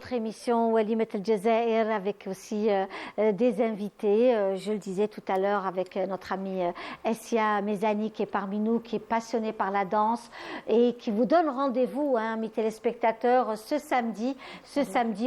votre émission Walimat El Jazair avec aussi des invités. Je le disais tout à l'heure avec notre amie Essia Mezani qui est parmi nous, qui est passionnée par la danse et qui vous donne rendez-vous, mes téléspectateurs, ce samedi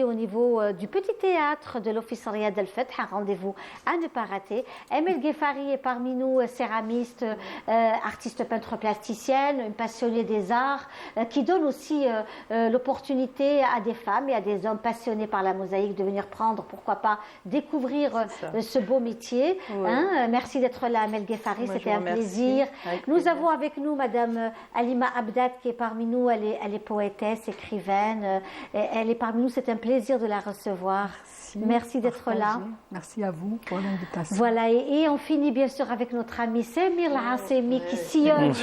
au niveau du petit théâtre de l'Officeriat del Fath. Un rendez-vous à ne pas rater. Emel Ghefari est parmi nous, céramiste, artiste peintre plasticienne, une passionnée des arts, qui donne aussi l'opportunité à des femmes et à des hommes passionnés par la mosaïque de venir prendre, pourquoi pas, découvrir ce beau métier. Oui. Merci d'être là, Emel Ghefari, c'était un plaisir. Nous avons avec nous Madame Halima Abdat qui est parmi nous, elle est poétesse, écrivaine, elle est parmi nous, c'est un plaisir de la recevoir. Merci d'être là. Merci à vous pour l'invitation. Voilà, et on finit bien sûr avec notre ami Samir Al-Hassemi qui sillonne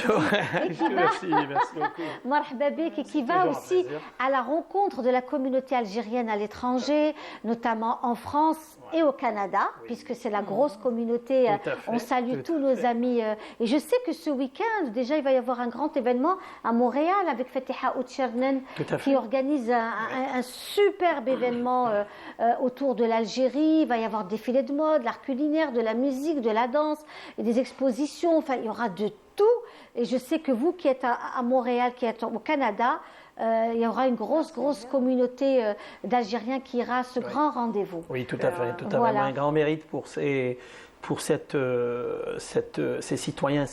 et qui va aussi à la rencontre de la communauté algérienne à l'étranger, notamment en France et au Canada, puisque c'est la grosse communauté. On salue tous nos amis. Et je sais que ce week-end, déjà, il va y avoir un grand événement à Montréal avec Fatiha Oudchernen qui organise un superbe événement autour de l'Algérie. Il va y avoir des défilés de mode, l'art culinaire, de la musique, de la danse et des expositions. Enfin, il y aura de tout. Et je sais que vous qui êtes à Montréal, qui êtes au Canada, il y aura une grosse communauté d'Algériens qui ira à ce grand rendez-vous. Oui, tout à fait. Voilà. Un grand mérite pour ces citoyens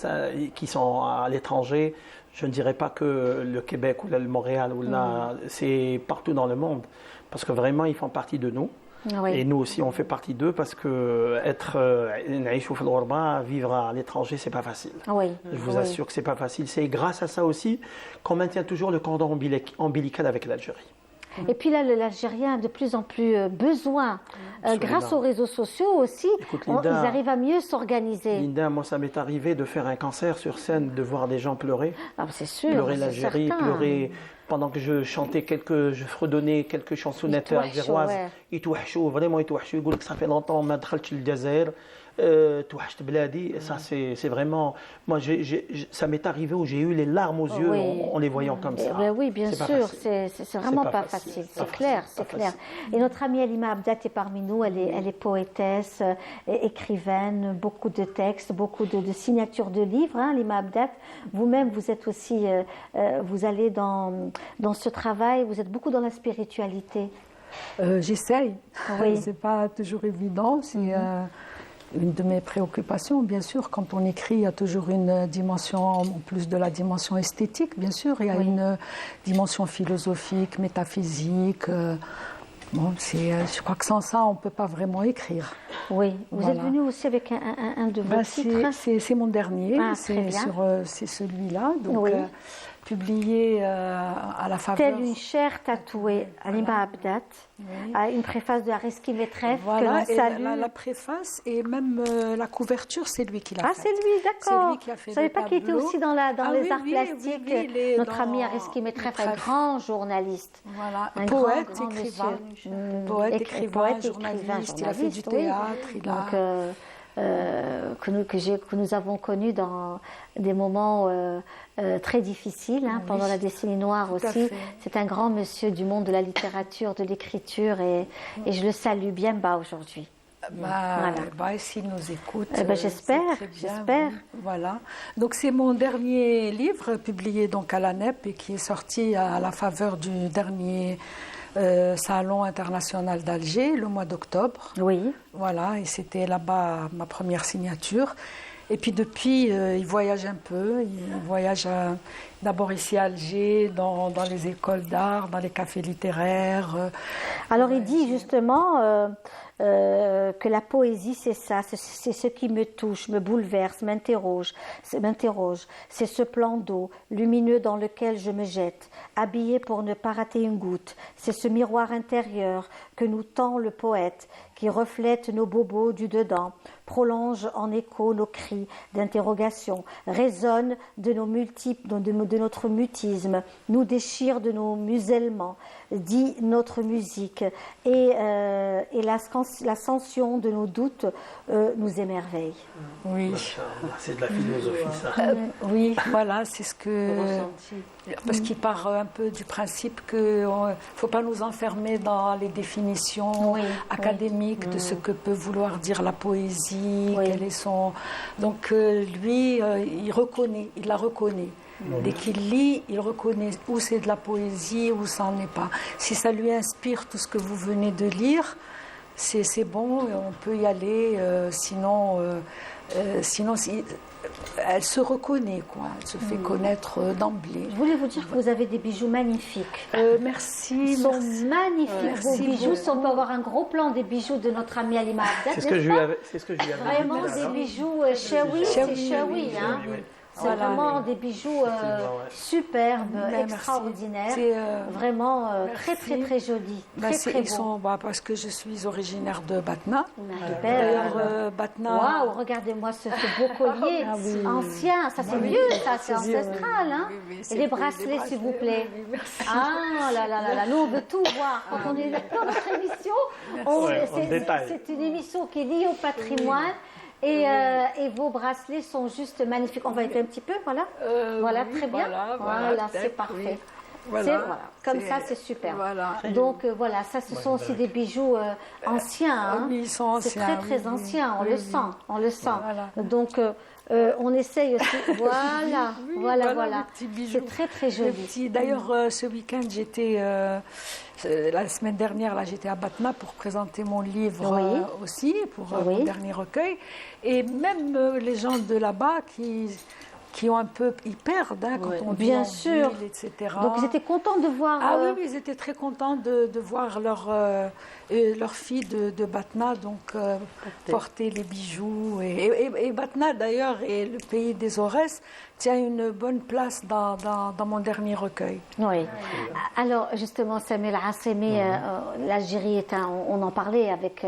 qui sont à l'étranger. Je ne dirais pas que le Québec ou le Montréal, c'est partout dans le monde. Parce que vraiment, ils font partie de nous. Oui. Et nous aussi, on fait partie d'eux parce que vivre à l'étranger, c'est pas facile. Oui. Je vous assure que c'est pas facile. C'est grâce à ça aussi qu'on maintient toujours le cordon ombilical avec l'Algérie. Et puis là, l'Algérien a de plus en plus besoin, grâce aux réseaux sociaux aussi, écoute, Linda, ils arrivent à mieux s'organiser. Linda, moi ça m'est arrivé de faire un concert sur scène, de voir des gens pleurer. Ah, c'est sûr, pleurer l'Algérie, pleurer pendant que je chantais je fredonnais quelques chansonnettes algéroises. Ils touchent, vraiment ils touchent. Ils disent que ça fait longtemps que je suis allé au Jazair. Ça c'est vraiment, moi ça m'est arrivé où j'ai eu les larmes aux yeux en les voyant comme ça. Oui, bien sûr, c'est vraiment pas facile, c'est clair, c'est clair. Et notre amie Halima Abdat est parmi nous, elle est poétesse, écrivaine, beaucoup de textes, beaucoup de signatures de livres. Halima Abdat, vous-même vous êtes aussi, vous allez dans ce travail, vous êtes beaucoup dans la spiritualité. J'essaye, c'est pas toujours évident, c'est une de mes préoccupations, bien sûr. Quand on écrit, il y a toujours une dimension, en plus de la dimension esthétique, bien sûr, il y a une dimension philosophique, métaphysique. Je crois que sans ça, on ne peut pas vraiment écrire. Oui, vous êtes venu aussi avec un de vos titres. C'est mon dernier, c'est celui-là. Donc, publié à la faveur. Telle une chair tatouée, Halima Abdat, une préface de Areski Metref, voilà, que l'on salue. La préface et même la couverture, c'est lui qui l'a fait. Ah, c'est lui, d'accord. C'est lui qui a fait. Je ne savais pas qu'il était aussi dans les arts plastiques. Notre ami Areski Metref, un grand journaliste. Voilà, poète, écrivain. Poète, écrivain, journaliste, il a fait du théâtre. Que nous avons connu dans des moments très difficiles, pendant la décennie noire aussi. C'est un grand monsieur du monde de la littérature, de l'écriture, et je le salue bien bas aujourd'hui. S'il nous écoute, j'espère. Voilà. Donc c'est mon dernier livre publié donc à la NEP et qui est sorti à la faveur du dernier Salon international d'Alger, le mois d'octobre. Oui. Voilà, et c'était là-bas ma première signature. Et puis depuis, il voyage un peu. Il voyage d'abord ici à Alger, dans les écoles d'art, dans les cafés littéraires. Alors il dit justement que la poésie, c'est ça, c'est ce qui me touche, me bouleverse, m'interroge. C'est ce plan d'eau lumineux dans lequel je me jette, habillé pour ne pas rater une goutte. C'est ce miroir intérieur que nous tend le poète, qui reflète nos bobos du dedans, prolonge en écho nos cris d'interrogation, résonne de nos multiples, de notre mutisme, nous déchire de nos musellements, dit notre musique. Et l'ascension de nos doutes nous émerveille. Oui. C'est de la philosophie, ça. Oui, voilà, c'est ce que... Parce qu'il part un peu du principe qu'il ne faut pas nous enfermer dans les définitions académiques de ce que peut vouloir dire la poésie, quel est son... Donc lui, il la reconnaît. Dès qu'il lit, il reconnaît où c'est de la poésie, où ça n'en est pas. Si ça lui inspire tout ce que vous venez de lire, c'est bon, on peut y aller. Sinon, elle se reconnaît, quoi. Elle se fait connaître d'emblée. Je voulais vous dire que vous avez des bijoux magnifiques. Merci. Ils sont magnifiques. Vos bijoux, si on peut avoir un gros plan des bijoux de notre amie Halima Abdel. C'est ce que je lui avais dit. Vraiment des bijoux Chaoui, c'est Chaoui, hein. C'est vraiment des bijoux superbes, extraordinaires, vraiment très très très jolis, très beaux. Parce que je suis originaire de Batna. D'ailleurs, Batna. Waouh, regardez-moi ce beau collier ancien, ça c'est vieux, ça c'est ancestral, hein. Et les bracelets, s'il vous plaît. Ah là là là là, nous on veut tout voir. Quand on est dans notre émission, c'est une émission qui est liée au patrimoine. Et vos bracelets sont juste magnifiques. On va aider un petit peu, voilà. Voilà, très bien. Voilà, c'est parfait. Voilà. Comme ça, c'est super. Voilà. Donc voilà, ça, ce sont aussi des bijoux anciens. Hein. Oui, ils sont anciens. C'est très très ancien. On le sent. Voilà. Donc on essaye aussi. Voilà. C'est très très joli. D'ailleurs, ce week-end, j'étais la semaine dernière, là, j'étais à Batna pour présenter mon livre aussi, pour mon dernier recueil. Et même les gens de là-bas qui ont un peu, ils perdent quand on vit en ville, etc. Donc ils étaient contents de voir... Ah oui, ils étaient très contents de voir leur fille de Batna porter les bijoux. Et Batna, d'ailleurs, et le pays des Aurès, tient une bonne place dans mon dernier recueil. Oui. Alors, justement, Samuel Assemi, l'Algérie, on en parlait avec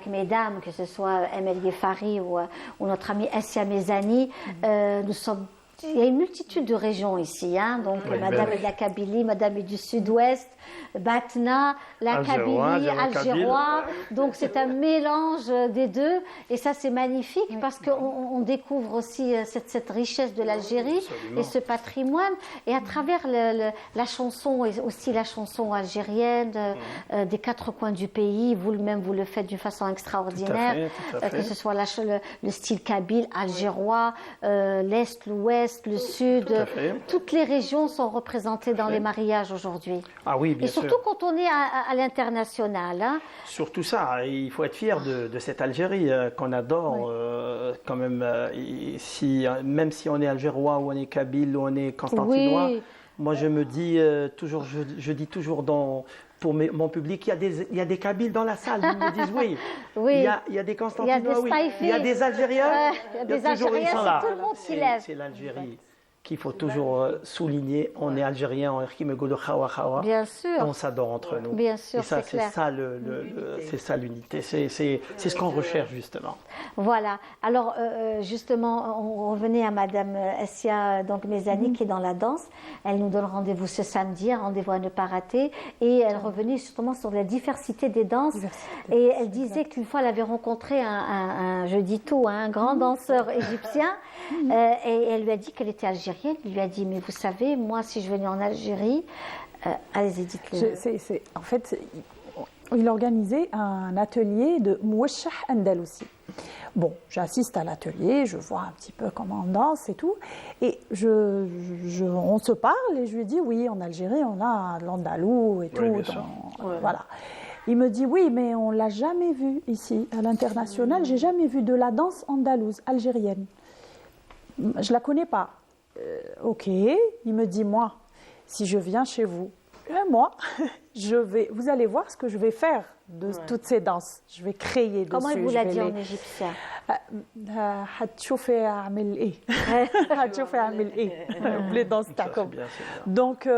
mesdames, que ce soit Emel Yefari ou notre amie Essia Mezani. Il y a une multitude de régions ici, hein. Donc Madame est de la Kabylie, Madame est du Sud-Ouest, Batna, la Kabylie, Algérois. Donc c'est un mélange des deux, et ça c'est magnifique parce qu'on découvre aussi cette richesse de l'Algérie et ce patrimoine, et à travers la chanson, et aussi la chanson algérienne des quatre coins du pays. Vous-même vous le faites d'une façon extraordinaire, tout à fait. Que ce soit le style kabyle, algérois, l'Est, l'Ouest, le Sud, toutes les régions sont représentées dans les mariages aujourd'hui. Ah oui, bien sûr. Et surtout quand on est à l'international. Hein. Surtout ça, il faut être fier de cette Algérie qu'on adore quand même. Même si on est algérois ou on est kabyle ou on est constantinois, moi je me dis toujours, je dis toujours pour mon public, il y a des Kabyles dans la salle. Ils me disent oui. Il y a des Constantinois, il y a des Algériens. Il y a des Algériens, c'est tout le monde qui lève. C'est l'Algérie qu'il faut toujours souligner. On est Algériens, on est bien sûr. On s'adore entre nous. Bien sûr, et ça, c'est clair. C'est ça l'unité. C'est ce qu'on recherche justement. Voilà. Alors justement, on revenait à Madame Essia Mezani qui est dans la danse. Elle nous donne rendez-vous ce samedi, un rendez-vous à ne pas rater. Et elle revenait justement sur la diversité des danses. Et elle disait qu'une fois, elle avait rencontré je dis tout, un grand danseur égyptien. Et elle lui a dit qu'elle était algérienne. Il lui a dit, mais vous savez, moi, si je venais en Algérie, allez-y, dites-le. En fait, il organisait un atelier de Mouchah Andalousie. Bon, j'assiste à l'atelier, je vois un petit peu comment on danse et tout, et on se parle, et je lui dis, oui, en Algérie, on a l'andalou et tout. Voilà. Il me dit, oui, mais on ne l'a jamais vu ici, à l'international, j'ai jamais vu de la danse andalouse, algérienne. Je ne la connais pas. Ok, il me dit, moi, si je viens chez vous, moi, vous allez voir ce que je vais faire de toutes ces danses. Je vais créer dessus. Comment il vous l'a dit en égyptien? Donc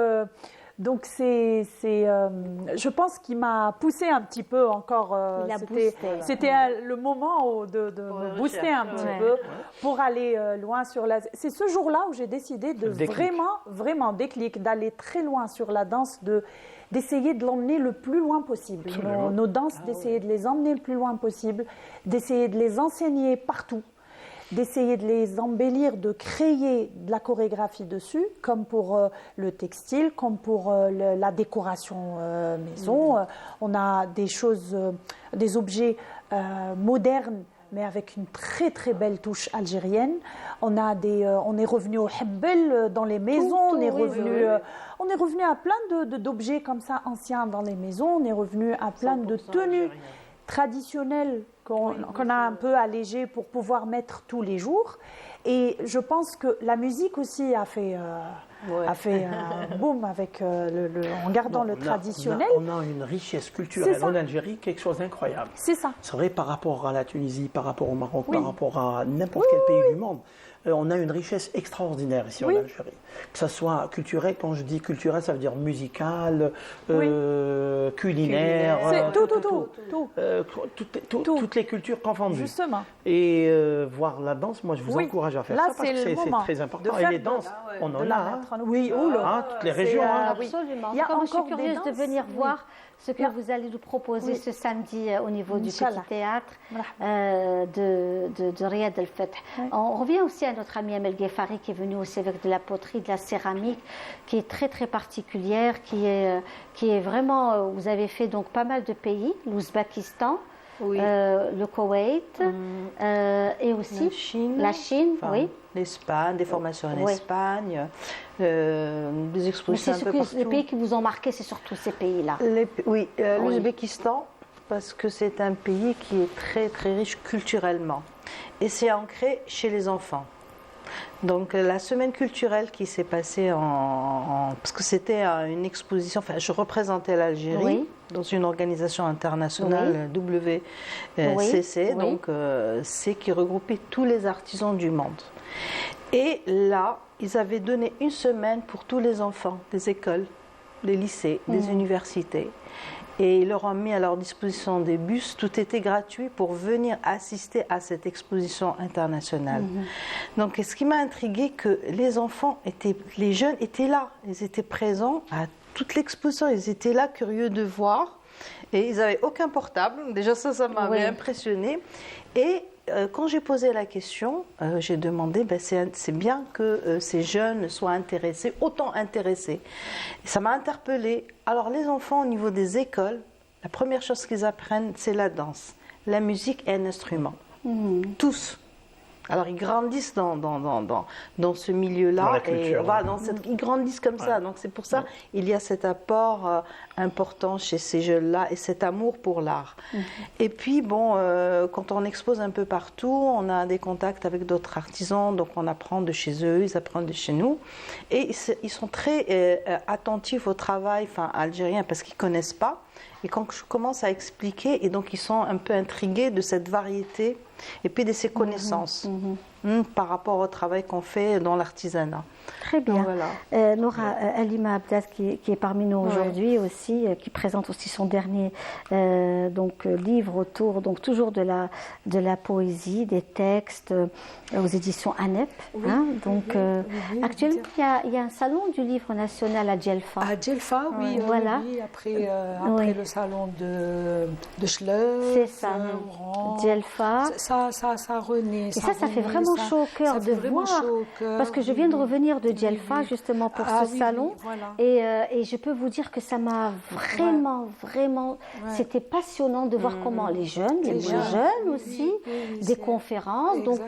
je pense qu'il m'a poussé un petit peu encore. C'était le moment de me booster un petit peu pour aller loin sur la. C'est ce jour-là où j'ai décidé de vraiment déclic, d'aller très loin sur la danse, d'essayer de l'emmener le plus loin possible. Nos danses, d'essayer de les emmener le plus loin possible, d'essayer de les enseigner partout, d'essayer de les embellir, de créer de la chorégraphie dessus, comme pour le textile, comme pour la décoration maison. On a des choses, des objets modernes, mais avec une très très belle touche algérienne. On est revenu au hebbel dans les maisons, on est revenu à plein d'objets comme ça anciens dans les maisons, on est revenu à plein de tenues traditionnelles qu'on a un peu allégées pour pouvoir mettre tous les jours. Et je pense que la musique aussi a fait boum avec en gardant le traditionnel. On a une richesse culturelle en Algérie, quelque chose d'incroyable. C'est ça. C'est vrai par rapport à la Tunisie, par rapport au Maroc, par rapport à n'importe quel pays du monde. On a une richesse extraordinaire ici en Algérie. Que ce soit culturel, quand je dis culturel, ça veut dire musical, culinaire. Toutes les cultures confondues. Justement. Et voir la danse, moi je vous encourage à faire là, ça parce que c'est très important. Et les danses, on en a. Oui, toutes les régions. Absolument. Il y a je suis encore des curieuse de danses. venir voir ce que vous allez nous proposer ce samedi au niveau du petit théâtre de Riyad El Fath. On revient aussi à notre ami Amel Ghefari qui est venu aussi avec de la poterie, de la céramique, qui est très très particulière, qui est vraiment. Vous avez fait donc pas mal de pays, l'Ouzbékistan. Le Koweït et aussi la Chine, l'Espagne, des formations en Espagne, des expositions un peu partout. Les pays qui vous ont marqué, c'est surtout ces pays-là. L'Ouzbékistan, parce que c'est un pays qui est très très riche culturellement et c'est ancré chez les enfants. Donc la semaine culturelle qui s'est passée parce que c'était une exposition, enfin je représentais l'Algérie dans une organisation internationale WCC, donc c'est qui regroupait tous les artisans du monde. Et là, ils avaient donné une semaine pour tous les enfants des écoles, des lycées, des universités. Et ils leur ont mis à leur disposition des bus, tout était gratuit pour venir assister à cette exposition internationale. Donc ce qui m'a intriguée, que les jeunes étaient là, ils étaient présents à toute l'exposition, ils étaient là curieux de voir et ils n'avaient aucun portable, déjà ça m'avait impressionné. Et quand j'ai posé la question, j'ai demandé, c'est bien que ces jeunes soient intéressés, autant intéressés. Et ça m'a interpellée. Alors les enfants au niveau des écoles, la première chose qu'ils apprennent, c'est la danse, la musique et un instrument. Tous. Alors ils grandissent dans ce milieu-là, dans la culture, ils grandissent comme ça. Donc c'est pour ça il y a cet apport important chez ces jeunes-là et cet amour pour l'art. Et puis quand on expose un peu partout, on a des contacts avec d'autres artisans, donc on apprend de chez eux, ils apprennent de chez nous, et ils sont très attentifs au travail algérien parce qu'ils connaissent pas. Et quand je commence à expliquer, et donc ils sont un peu intrigués de cette variété et puis de ces connaissances par rapport au travail qu'on fait dans l'artisanat. Très bien. Voilà. Nora Halima Abdas qui est parmi nous aujourd'hui aussi, qui présente aussi son dernier livre autour, donc toujours de la poésie, des textes aux éditions ANEP. Actuellement, il y a un salon du livre national à Djelfa. À Djelfa, oui, après le salon de Schleu. C'est ça, Djelfa. Ça renaît. Et ça fait vraiment chaud au cœur de voir, parce que je viens de revenir de Djelfa justement pour ce salon, et je peux vous dire que ça m'a vraiment, c'était passionnant de voir comment les jeunes aussi, des conférences, donc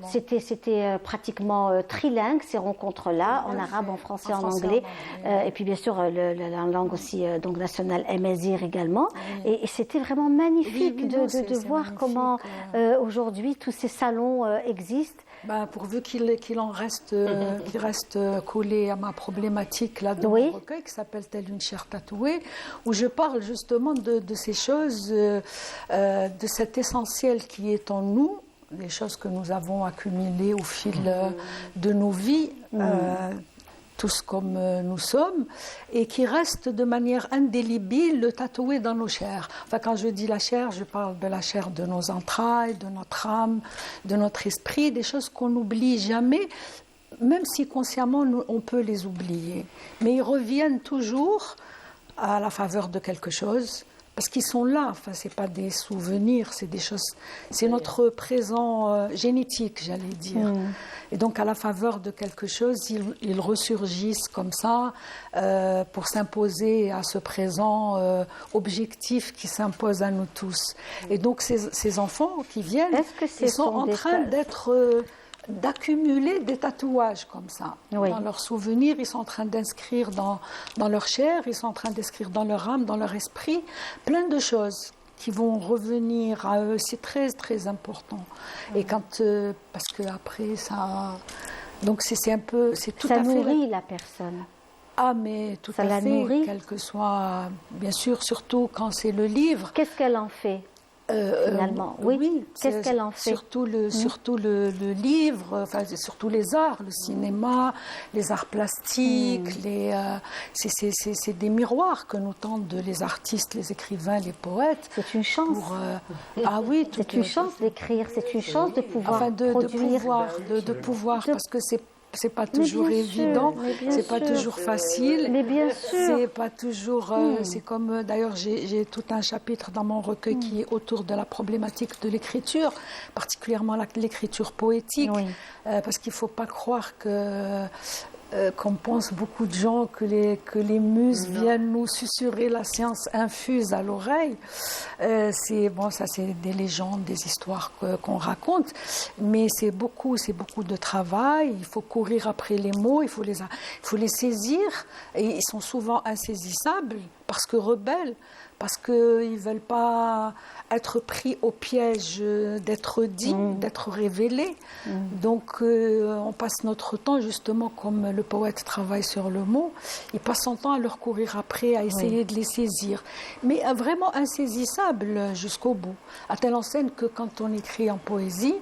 c'était pratiquement trilingue ces rencontres-là, en arabe, en français, en anglais, et puis bien sûr la langue aussi donc nationale amazigh également, et c'était vraiment magnifique de voir comment aujourd'hui tous ces salons existent. Pourvu qu'il reste collé à ma problématique là de mon recueil qui s'appelle Telle une chair tatouée, où je parle justement de ces choses, de cet essentiel qui est en nous, des choses que nous avons accumulées au fil de nos vies. Tous comme nous sommes, et qui reste de manière indélébile tatoué dans nos chairs. Enfin, quand je dis la chair, je parle de la chair de nos entrailles, de notre âme, de notre esprit, des choses qu'on n'oublie jamais, même si consciemment on peut les oublier. Mais ils reviennent toujours à la faveur de quelque chose, parce qu'ils sont là, enfin, c'est pas des souvenirs, c'est des choses, c'est notre présent génétique, j'allais dire. Et donc, à la faveur de quelque chose, ils ressurgissent comme ça pour s'imposer à ce présent objectif qui s'impose à nous tous. Et donc, ces enfants qui viennent, ils sont en train d'accumuler des tatouages comme ça. Oui. Dans leurs souvenirs, ils sont en train d'inscrire dans leur chair, ils sont en train d'inscrire dans leur âme, dans leur esprit, plein de choses qui vont revenir à eux. C'est très, très important. Et quand... parce qu'après, ça... Donc, c'est un peu... C'est tout ça à fait... nourrit la personne. Ah, mais tout ça à la fait, nourrit. quel que soit... Bien sûr, surtout quand c'est le livre. Qu'est-ce qu'elle en fait finalement, oui. Qu'est-ce qu'elle en fait? Surtout le livre, enfin, surtout les arts, le cinéma, les arts plastiques, c'est des miroirs que nous tendent les artistes, les écrivains, les poètes. C'est une chance. Ah oui, c'est une chance d'écrire, c'est une chance de pouvoir produire. de pouvoir, parce que c'est pas toujours évident, c'est pas toujours facile. Mais bien sûr. C'est pas toujours. C'est comme d'ailleurs j'ai tout un chapitre dans mon recueil qui est autour de la problématique de l'écriture, particulièrement l'écriture poétique, parce qu'il faut pas croire que qu'on pense beaucoup de gens que les muses viennent nous susurrer la science infuse à l'oreille. C'est bon, ça c'est des légendes, des histoires qu'on raconte, mais c'est beaucoup de travail. Il faut courir après les mots, il faut les saisir, et ils sont souvent insaisissables parce que rebelles, parce qu'ils ne veulent pas être pris au piège d'être dit, d'être révélé. Donc on passe notre temps, justement, comme le poète travaille sur le mot, il passe son temps à leur courir après, à essayer de les saisir. Mais vraiment insaisissables jusqu'au bout. À telle enseigne que quand on écrit en poésie,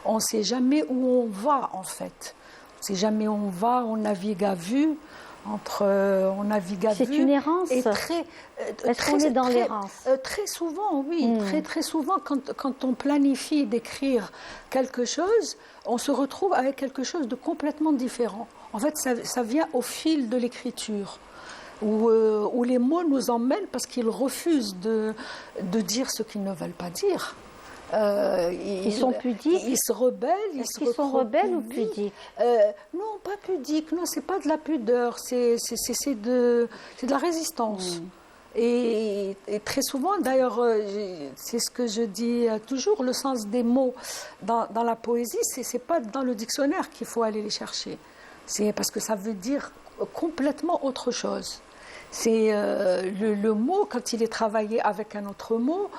on ne sait jamais où on va, en fait. On ne sait jamais où on va, on navigue à vue. On navigue à vue. C'est une errance. Est-ce qu'on est dans l'errance? Très souvent, oui. Très souvent, quand on planifie d'écrire quelque chose, on se retrouve avec quelque chose de complètement différent. En fait, ça vient au fil de l'écriture, où les mots nous emmènent parce qu'ils refusent de dire ce qu'ils ne veulent pas dire. Ils sont pudiques. Ils se rebellent. Est-ce qu'ils sont rebelles ou pudiques? Non, pas pudiques. Non, c'est pas de la pudeur. C'est de la résistance. Et très souvent, d'ailleurs, c'est ce que je dis toujours, le sens des mots dans la poésie, c'est pas dans le dictionnaire qu'il faut aller les chercher. C'est parce que ça veut dire complètement autre chose. C'est le mot, quand il est travaillé avec un autre mot,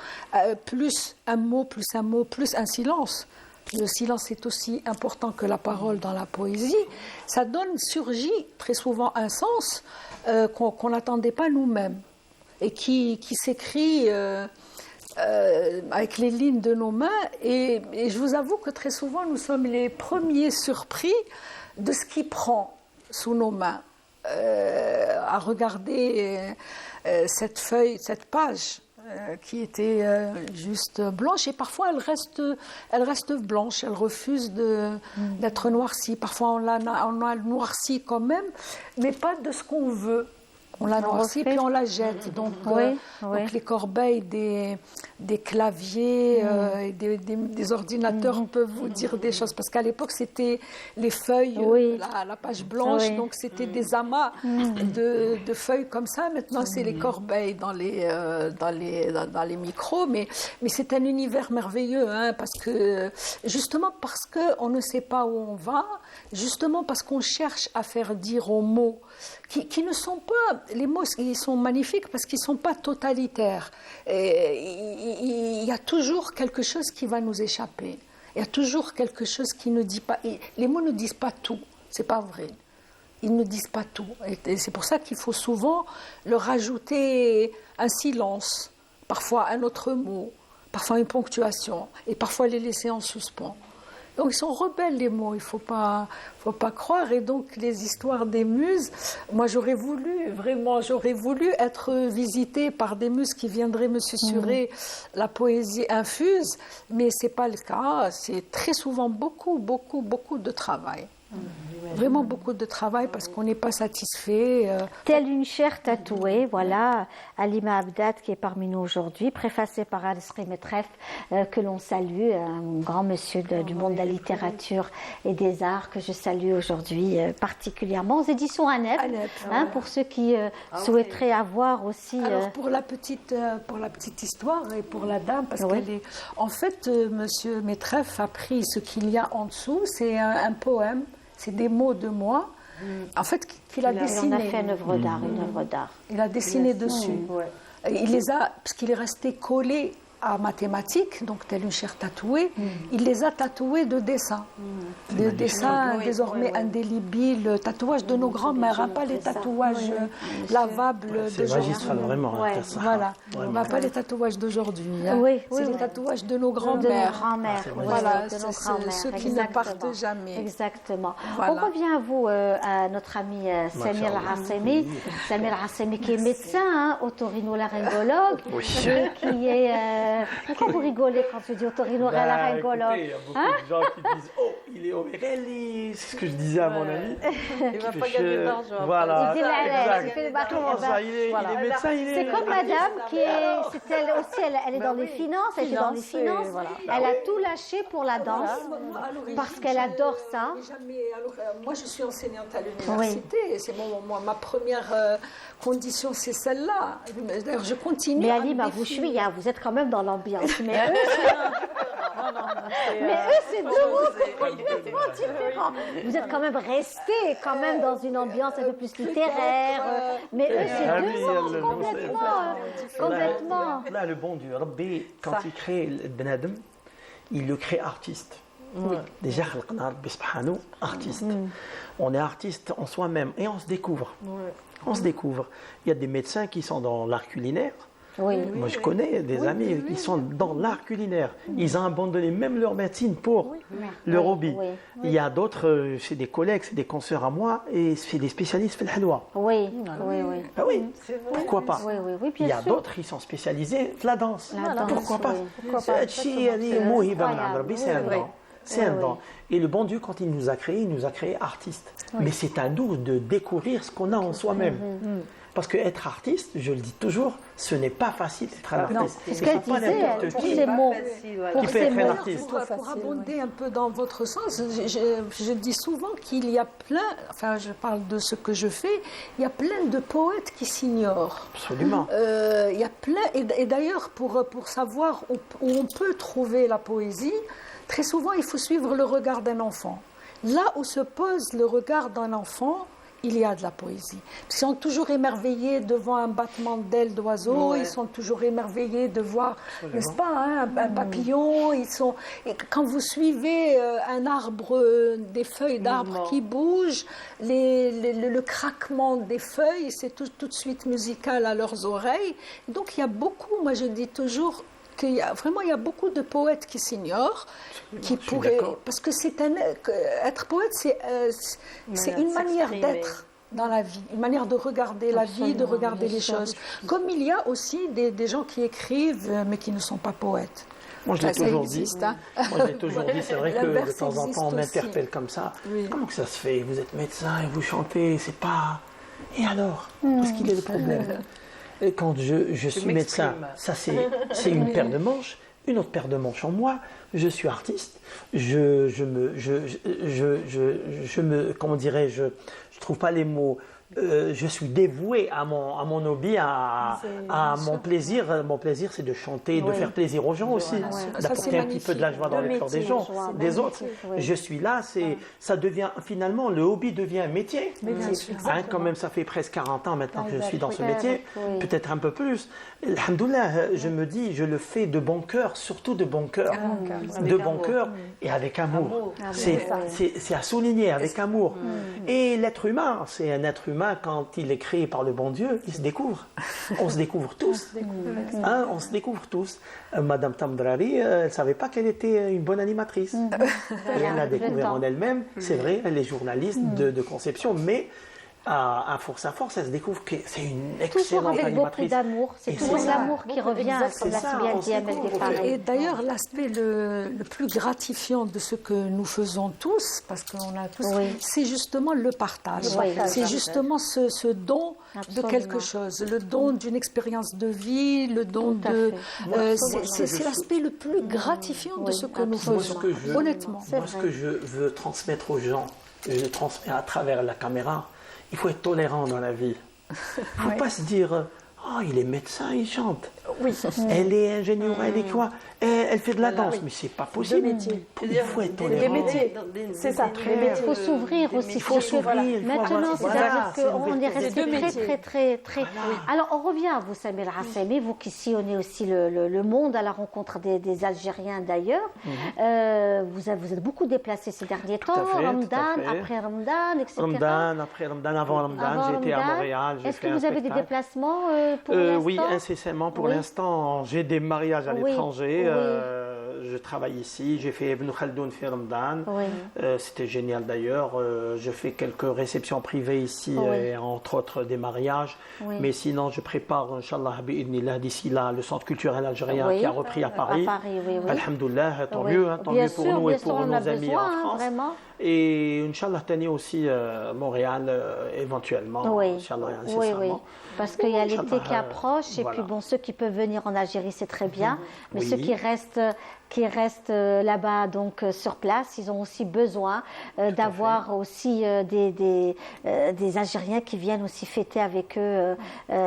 plus un mot, plus un mot, plus un silence. Le silence est aussi important que la parole dans la poésie. Ça surgit très souvent un sens qu'on n'attendait pas nous-mêmes et qui s'écrit avec les lignes de nos mains. Et je vous avoue que très souvent, nous sommes les premiers surpris de ce qui prend sous nos mains. À regarder cette feuille, cette page qui était juste blanche, et parfois elle reste blanche, elle refuse d'être noircie. Parfois on la noircie quand même, mais pas de ce qu'on veut. On la noircit puis on la jette. Donc les corbeilles des claviers et des ordinateurs peuvent vous dire des choses. Parce qu'à l'époque, c'était les feuilles, la page blanche, donc c'était des amas de feuilles comme ça. Maintenant, c'est les corbeilles dans les micros. Mais c'est un univers merveilleux, justement parce qu'on ne sait pas où on va, justement parce qu'on cherche à faire dire aux mots qui ne sont pas... Les mots, ils sont magnifiques parce qu'ils ne sont pas totalitaires. Il y a toujours quelque chose qui va nous échapper. Il y a toujours quelque chose qui ne dit pas... Les mots ne disent pas tout, c'est pas vrai. Ils ne disent pas tout. Et c'est pour ça qu'il faut souvent leur rajouter un silence, parfois un autre mot, parfois une ponctuation, et parfois les laisser en suspens. Donc ils sont rebelles les mots, il faut pas croire. Et donc les histoires des muses, moi j'aurais voulu être visitée par des muses qui viendraient me susurrer la poésie infuse, mais c'est pas le cas. C'est très souvent beaucoup de travail. vraiment beaucoup de travail parce qu'on n'est pas satisfait. Telle une chair tatouée, voilà, Halima Abdad qui est parmi nous aujourd'hui, préfacée par Al-Sri Metref, que l'on salue, un grand monsieur du monde de la littérature et des arts que je salue aujourd'hui particulièrement aux éditions Anep, hein, pour ceux qui souhaiteraient avoir aussi... Alors pour la petite histoire et pour la dame, parce qu'elle est... En fait, monsieur Metref a pris ce qu'il y a en dessous, c'est un poème, c'est des mots de moi, en fait, qu'il a dessiné. On a fait une œuvre d'art, Il a dessiné dessus. Il les a, parce qu'il est resté collé à mathématiques, donc tel une chair tatouée, il les a tatoués de dessins. Des dessins désormais indélébiles, tatouages de nos grands-mères, hein, pas les tatouages lavables c'est d'aujourd'hui. magistral, vraiment. Voilà, on n'a pas les tatouages d'aujourd'hui. Hein. C'est les tatouages de nos de nos grands-mères. voilà, Voilà, de nos grands-mères. ceux qui ne partent jamais. Exactement. Voilà. On revient à vous, à notre ami Samir Al-Hassemi. Samir Al-Hassemi qui est médecin, hein, otorhinolaryngologue, qui est... Pourquoi vous rigolez quand je dis otorhinolaryngologue? Il y a beaucoup de gens qui disent « Oh, il est Omerelli », c'est ce que je disais à mon ami. Il va pas gagner d'argent. Voilà, Il dit la exact. il fait le baril. Comment ça, il est médecin, il est... C'est comme madame qui est, c'est elle aussi, elle est dans les finances, elle est dans les finances, elle a tout lâché pour la danse, parce qu'elle adore ça. Moi, je suis enseignante à l'université, et c'est ma première condition, c'est celle-là. D'ailleurs, je continue. Mais Halima, vous êtes quand même dans l'ambiance. Mais eux, c'est deux mondes complètement différents. Vous êtes quand même restés quand même dans une ambiance un peu plus littéraire. Mais eux, c'est deux mondes complètement. Là, le bon Dieu, Rabbi, quand il crée le Ben Adam, il le crée artiste. Déjà, artiste. On est artiste en soi-même et on se découvre. On se découvre. Il y a des médecins qui sont dans l'art culinaire. Moi, je connais des amis qui sont dans l'art culinaire. Ils ont abandonné même leur médecine pour leur hobby. Il y a d'autres, c'est des collègues, c'est des consoeurs à moi, et c'est des spécialistes fait le halwa. Ah oui, pourquoi pas? Il y a d'autres qui sont spécialisés la danse. Pourquoi pas? C'est un don. Et le bon Dieu, quand il nous a créés artistes. Mais c'est à nous de découvrir ce qu'on a en soi-même. Parce qu'être artiste, je le dis toujours, ce n'est pas facile d'être un artiste. C'est ce qu'elle disait, pour ces mots. Qui peut être un artiste. Pour abonder un peu dans votre sens, je dis souvent qu'il y a plein, enfin je parle de ce que je fais, il y a plein de poètes qui s'ignorent. Absolument. Il y a plein, et d'ailleurs pour savoir où on peut trouver la poésie, très souvent il faut suivre le regard d'un enfant. Là où se pose le regard d'un enfant, il y a de la poésie. Ils sont toujours émerveillés devant un battement d'ailes d'oiseau, ils sont toujours émerveillés de voir, n'est-ce pas, hein, un papillon. Et quand vous suivez un arbre, des feuilles d'arbre qui bougent, le craquement des feuilles, c'est tout de suite musical à leurs oreilles. Donc il y a beaucoup, moi je dis toujours, il y a beaucoup de poètes qui s'ignorent, qui pourraient, parce que être poète, c'est une manière d'être dans la vie, une manière de regarder la vie, de regarder les choses. Comme il y a aussi des gens qui écrivent, mais qui ne sont pas poètes. Moi, je l'ai toujours dit. Moi, je l'ai toujours dit. C'est vrai que de temps en temps, on m'interpelle comme ça. Comment que ça se fait? Vous êtes médecin et vous chantez, c'est pas... Et alors? Qu'est-ce qu'il est le problème? Et quand je suis médecin, ça c'est une paire de manches, une autre paire de manches en moi. Je suis artiste, je trouve pas les mots. Je suis dévoué à mon hobby, à mon plaisir. Mon plaisir, c'est de chanter, de faire plaisir aux gens aussi, d'apporter un petit peu de la joie dans les cœurs des gens, des autres. Je suis là, ça devient finalement, le hobby devient un métier. Hein, quand même, ça fait presque 40 ans maintenant que je suis dans ce métier, peut-être un peu plus. Alhamdoulilah, je me dis, je le fais de bon cœur, surtout de bon cœur, et avec amour. C'est à souligner, avec amour. Et l'être humain, c'est un être humain. Quand il est créé par le bon Dieu, il se découvre. On se découvre tous. Hein, on se découvre tous. Madame Tamdrari, elle ne savait pas qu'elle était une bonne animatrice. Elle l'a découvert en elle-même. C'est vrai, elle est journaliste de conception, mais à force, elle se découvre que c'est une Toujours excellente avec beaucoup animatrice. d'amour. C'est Et toujours c'est ça. l'amour qui revient, comme l'a si bien dit Amel Desfares. Et d'ailleurs, l'aspect le plus gratifiant de ce que nous faisons tous, parce qu'on a tous, Oui. c'est justement le partage. Oui. C'est justement ce don Absolument. de quelque chose, le don d'une expérience de vie, le don Tout à de... fait. c'est l'aspect le plus gratifiant de Oui, ce que nous absolument. faisons, honnêtement. Moi, ce que je veux transmettre aux gens, et je le transmets à travers la caméra, il faut être tolérant dans la vie. Il ne faut pas se dire, oh, il est médecin, il chante. Oui. Elle est ingénieure, elle est quoi? Elle fait de la danse, mais c'est pas possible. Il faut être tolérant. Les métiers, c'est ça, les métiers. Il faut s'ouvrir aussi. Il faut s'ouvrir. il faut Maintenant, avoir- c'est-à-dire c'est une qu'on est ouverture. resté très. Alors, on revient à vous, Samir Hassemi, vous qui sillonnez aussi le monde à la rencontre des Algériens d'ailleurs. Vous êtes beaucoup déplacé ces derniers temps, à fait, Ramadan, tout à fait. après Ramadan, etc. Après Ramadan, avant Ramadan, j'étais à Ramadan. Montréal. j'ai Est-ce que fait un vous avez des spectacle. déplacements pour l'instant? Oui, incessamment. Pour Oui. l'instant, j'ai des mariages à Oui, l'étranger. oui. Je travaille ici. J'ai fait Ibn Khaldoun fi Ramadan. Oui. C'était génial d'ailleurs. Je fais quelques réceptions privées ici, Oui. entre autres des mariages. Oui. Mais sinon, je prépare, Inch'Allah, bi'idhnillah, d'ici là, le centre culturel algérien Oui. qui a repris à Paris. Oui. Alhamdoulilah, tant Oui. mieux, hein, tant Bien mieux pour sûr, nous bien et pour sûr, on nos a amis besoin, en France. vraiment. Et Inch'Allah, Tani aussi, Montréal, éventuellement. Oui. Inch'Allah, Oui, incessamment. parce qu'il y a l'été Inch'Allah, qui approche et voilà. puis bon, ceux qui peuvent venir en Algérie, c'est très bien, mais Oui. ceux qui restent là-bas donc sur place, ils ont aussi besoin d'avoir aussi des Algériens qui viennent aussi fêter avec eux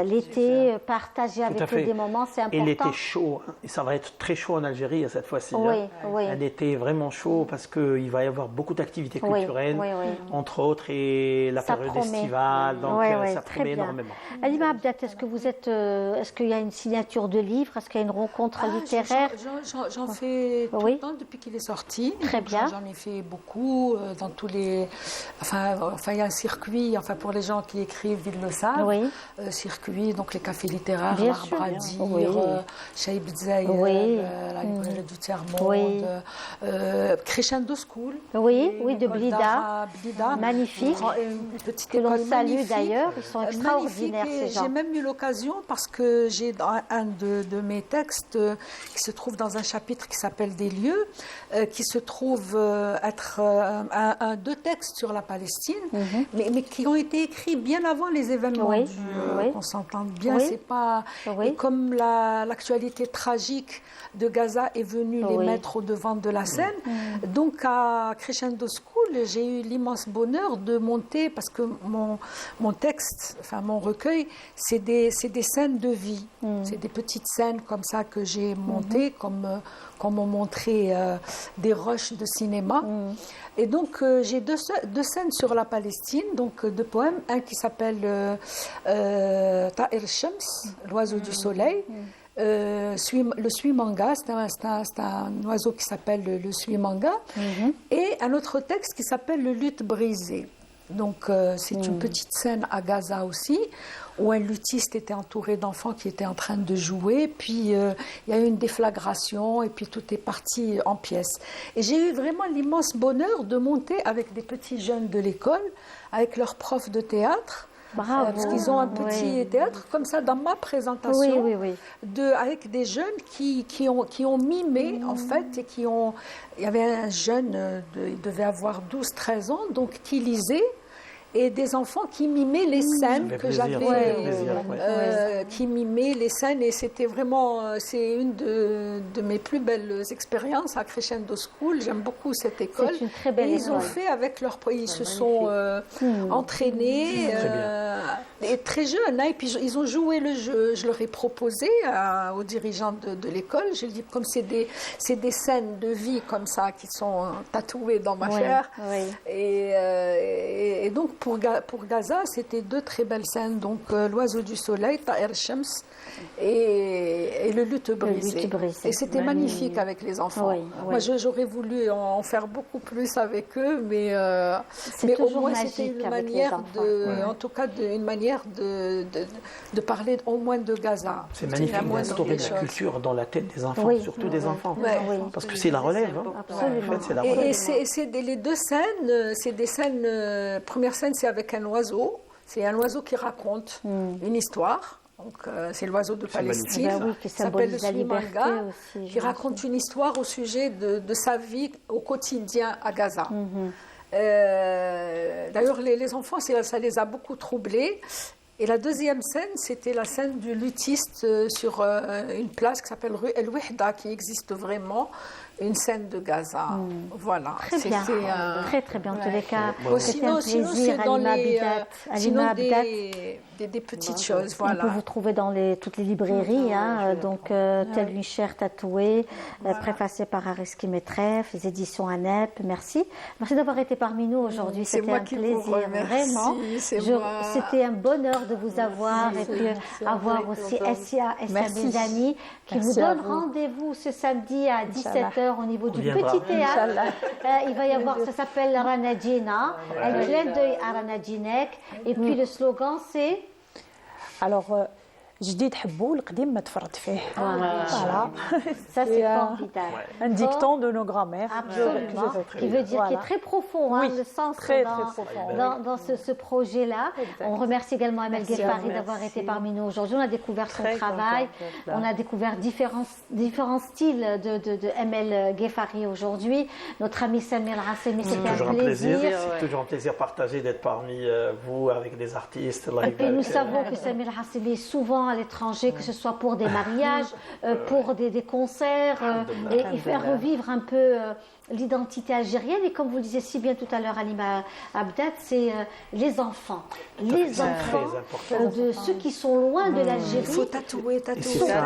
l'été, partager avec à eux fait. des moments, c'est Et important. l'été chaud, hein, et ça va être très chaud en Algérie cette fois-ci. Oui, hein. oui. Un été vraiment chaud parce qu'il va y avoir beaucoup d'activités Oui, culturelles, oui, oui. entre autres, et la Ça période promet. estivale, donc Oui, oui, ça très promet bien. énormément. Alima Abdat, est-ce qu'il y a une signature de livre? Est-ce qu'il y a une rencontre littéraire? J'en fais tout Oui. le temps depuis qu'il est sorti. Très bien. J'en ai fait beaucoup dans tous les... Enfin, il y a un circuit, pour les gens qui écrivent, ils le savent. Oui. Circuit, donc les cafés littéraires, Bien l'Arbre sûr. à dire, Oui. Shaib Zahir, Oui. la librairie du Tiers-Monde, Oui. Crescendo School. Oui, de l'école Blida. d'art à Blida. Magnifique. Une petite Que l'on école salue magnifique. d'ailleurs, ils sont extraordinaires Magnifique. Et ces gens. j'ai même eu l'occasion, parce que j'ai dans un de mes textes qui se trouve dans un chapitre qui s'appelle Des lieux, qui se trouve être deux textes sur la Palestine, mais qui ont été écrits bien avant les événements Oui, oui. qu'on s'entende bien. Oui. C'est pas Oui. et comme l'actualité tragique de Gaza est venue les Oui. mettre au devant de la scène, donc à Crescendo School, j'ai eu l'immense bonheur de monter, parce que mon texte, mon recueil, c'est des scènes de vie. C'est des petites scènes comme ça que j'ai montées, comme ont montré des rushs de cinéma. Et donc, j'ai deux scènes sur la Palestine, donc deux poèmes. Un qui s'appelle Ta'ir Shams, l'oiseau du soleil. Le suimanga, c'est un oiseau qui s'appelle le suimanga. Et un autre texte qui s'appelle le luth brisé. Donc, c'est une petite scène à Gaza aussi, où un luthiste était entouré d'enfants qui étaient en train de jouer, puis il y a eu une déflagration, et puis tout est parti en pièces. Et j'ai eu vraiment l'immense bonheur de monter avec des petits jeunes de l'école, avec leurs profs de théâtre, Bravo. parce qu'ils ont un petit théâtre, comme ça, dans ma présentation, Oui. avec des jeunes qui ont mimé, en fait, et qui ont... Il y avait un jeune, il devait avoir 12-13 ans, donc qui lisait, et des enfants qui mimaient les scènes que j'avais, qui mimaient les scènes, et c'était vraiment, c'est une de mes plus belles expériences à Crescendo School. J'aime beaucoup cette école. C'est une très belle et ils ont école. fait avec leur, ils se sont entraînés, et très jeunes, hein, et puis ils ont joué le jeu. Je leur ai proposé aux dirigeants de l'école, je dis comme c'est des scènes de vie comme ça qui sont tatouées dans ma chair, et donc pour Gaza, c'était deux très belles scènes, donc l'oiseau du soleil, Ta'ir Shams, et le luth brisé. Et c'était magnifique avec les enfants. Moi, j'aurais voulu en faire beaucoup plus avec eux, mais au moins c'était une manière en tout cas, une manière de parler au moins de Gaza. C'est magnifique d'instaurer de la culture dans la tête des enfants, surtout des enfants. Parce que c'est la relève. Absolument. En fait, c'est la relève. Et c'est les deux scènes, c'est des scènes, première scène c'est avec un oiseau C'est un oiseau qui raconte une histoire. Donc, c'est l'oiseau de Palestine, Ah bah oui, qui s'appelle le symbolise la liberté Sulimanga, aussi, qui raconte une histoire au sujet de sa vie au quotidien à Gaza. D'ailleurs, les enfants, ça les a beaucoup troublés. Et la deuxième scène, c'était la scène du luthiste sur une place qui s'appelle rue El Wihda, qui existe vraiment, une scène de Gaza. Voilà. Très bien, très très bien. En tous les cas, c'était un Sinon, plaisir, c'est dans Alima Abdat. des petites choses. On peut Voilà. vous trouver dans toutes les librairies, telle une chair tatouée, préfacée par Ariski Metref, les éditions ANEP. Merci. Merci d'avoir été parmi nous aujourd'hui. C'est C'était moi un qui vous plaisir, remercie, vraiment. c'est moi. C'était un bonheur de vous avoir et puis avoir aussi Essia Merci. Mezani qui Merci vous à donne vous. rendez-vous ce samedi à 17h au niveau du viendra. petit théâtre. Inch'Allah. Il va y avoir, ça s'appelle Ranadjina, un clin d'œil à Ranadjinek. Et puis le slogan c'est Alors, جديد حبوه القديم ما تفرط فيه. Voilà. ça, c'est C'est formidable. un dicton de nos grands-mères. Absolument. Qui veut dire, qui est très profond, hein, Oui, le sens très, dans, très profond. dans ce projet-là. Exact. On remercie également Amel Merci à Ghefari vous. d'avoir Merci. été parmi nous aujourd'hui. On a découvert son Très travail. contente d'être là. On a découvert différents styles de Amel Ghefari aujourd'hui. Notre ami Samir Hassemi, c'était Toujours un un plaisir. plaisir. C'est toujours un plaisir partagé d'être parmi vous avec des artistes. Et puis nous savons que Samir Hassemi est souvent à l'étranger, que ce soit pour des mariages, pour des concerts, et faire revivre un peu l'identité algérienne. Et comme vous le disiez si bien tout à l'heure, Alima Abdat, c'est les enfants. Les C'est enfants très important. de ceux qui sont loin de Il l'Algérie. faut tatouer. Et c'est ça.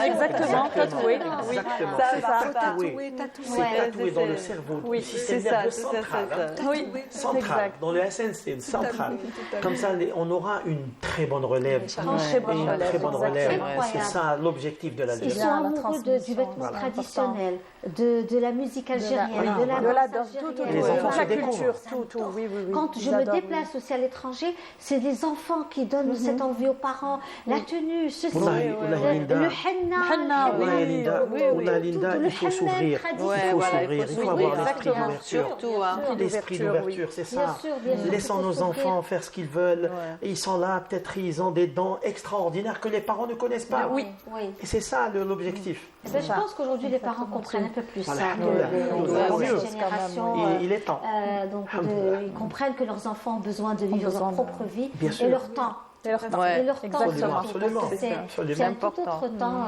Exactement, tatoué. Exactement. Ça, C'est ça, ça. tatoué. Tatouer. Ouais. Tatoué dans le cerveau, Oui, du système c'est ça, nerveux c'est ça, central. c'est ça. Oui, Central, exact. dans le SNC, central. Comme ça, on aura une très bonne relève. Très bonne Une relève, très bonne exactement. relève. Incroyable. C'est ça l'objectif de Ils l'Algérie. sont la amoureux transmission, du vêtement voilà. traditionnel, de la musique algérienne, de la de la danse danse, tout, algérienne. Les enfants toute se la découvrent. culture, tout, oui, oui, oui. Quand Ils je me adorent, déplace aussi à l'étranger, c'est les enfants qui donnent cette envie aux parents, la tenue, ceci, Wallahi, Linda. le henna, Henna, le Wallahi, oui, Linda, oui, oui. Wallahi, Linda, tout, il faut le s'ouvrir. hammam Il traditionnel. faut voilà, s'ouvrir. Il faut s'ouvrir, avoir l'esprit exactement. d'ouverture. Surtout, hein. L'esprit d'ouverture, c'est ça. Bien sûr, Laissons il faut nos s'ouvrir. enfants faire ce qu'ils veulent. Et ils sont là, peut-être ils ont des dons extraordinaires que les parents ne connaissent pas. Oui. Et c'est ça l'objectif. Ben, je pense qu'aujourd'hui les parents comprennent un peu plus ça, Alhamdulillah. de Mieux. cette génération. Il est temps. Donc, Alhamdulillah. ils comprennent que leurs enfants ont besoin de vivre leur propre vie Bien sûr. et leur temps. Et leur temps. Ouais. Et leur temps, Absolument, surtout, absolument. parce que c'est Absolument. c'est un tout important. autre temps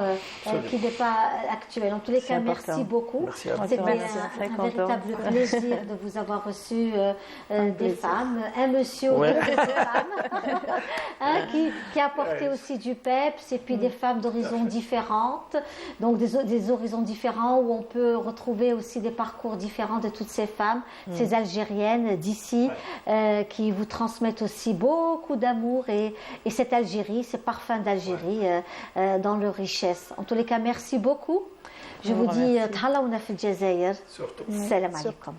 qui n'est pas actuel. En tous les cas, C'est merci important. beaucoup. Merci à vous. C'était Merci, très un contente. véritable plaisir de vous avoir reçu des femmes, un monsieur Ouais. et deux femmes, qui a apporté aussi du peps, et puis des femmes d'horizons différentes, donc des horizons différents où on peut retrouver aussi des parcours différents de toutes ces femmes, ces Algériennes d'ici, qui vous transmettent aussi beaucoup d'amour et cette Algérie, ces parfums d'Algérie dans leur richesse. En tous les cas, merci beaucoup. Je vous dis, Thallaouna fil Jazair. Surtout. Salam alaikum.